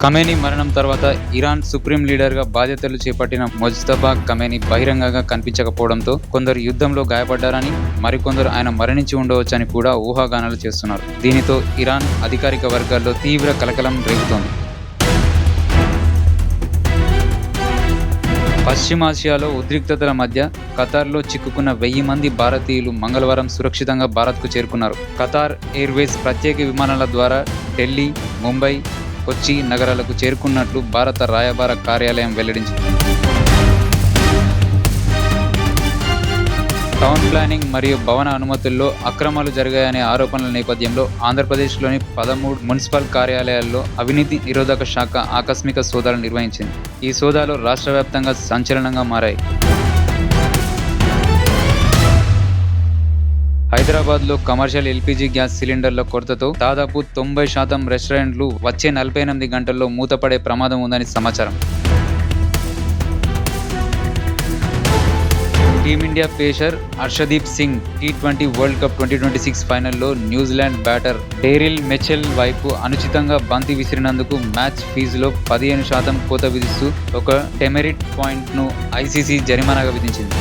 Khamenei మరణం తర్వాత Iran supreme లీడర్గా బాధ్యతలు చేపట్టిన ముజ్తబా ఖమేనీ బహిరంగంగా కనిపించకపోవడంతో కొందరు యుద్ధంలో గాయపడ్డారని, మరికొందరు ఆయన మరణించి ఉండవచ్చని కూడా ఊహాగానాలు చేస్తున్నారు. దీనితో ఇరాన్ అధికారిక వర్గాల్లో తీవ్ర కలకలం రేగుతోంది. పశ్చిమాసియాలో ఉద్రిక్తతల మధ్య ఖతార్లో చిక్కుకున్న 1000 మంది భారతీయులు మంగళవారం సురక్షితంగా భారత్కు చేరుకున్నారు. ఖతార్ ఎయిర్వేస్ ప్రత్యేక విమానాల ద్వారా ఢిల్లీ, ముంబై, కొచ్చి నగరాలకు చేరుకున్నట్లు భారత రాయబార కార్యాలయం వెల్లడించింది. టౌన్ ప్లానింగ్ మరియు భవన అనుమతుల్లో అక్రమాలు జరిగాయనే ఆరోపణల నేపథ్యంలో ఆంధ్రప్రదేశ్లోని 13 మున్సిపల్ కార్యాలయాల్లో అవినీతి నిరోధక శాఖ ఆకస్మిక సోదాలు నిర్వహించింది. ఈ సోదాలు రాష్ట్ర వ్యాప్తంగా సంచలనంగా మారాయి. హైదరాబాద్లో కమర్షియల్ ఎల్పీజీ గ్యాస్ సిలిండర్ల కొరతతో దాదాపు 90% రెస్టారెంట్లు వచ్చే 48 గంటల్లో మూతపడే ప్రమాదం ఉందని సమాచారం. Team India pacer Harshdeep Singh T20 world cup 2026 ఫైనల్లో న్యూజిలాండ్ బ్యాటర్ డేరిల్ మిచెల్ వైపు అనుచితంగా బంతి విసిరినందుకు మ్యాచ్ ఫీజులో 15% కోత విధిస్తూ ఒక డెమెరిట్ పాయింట్ను ఐసీసీ జరిమానాగా విధించింది.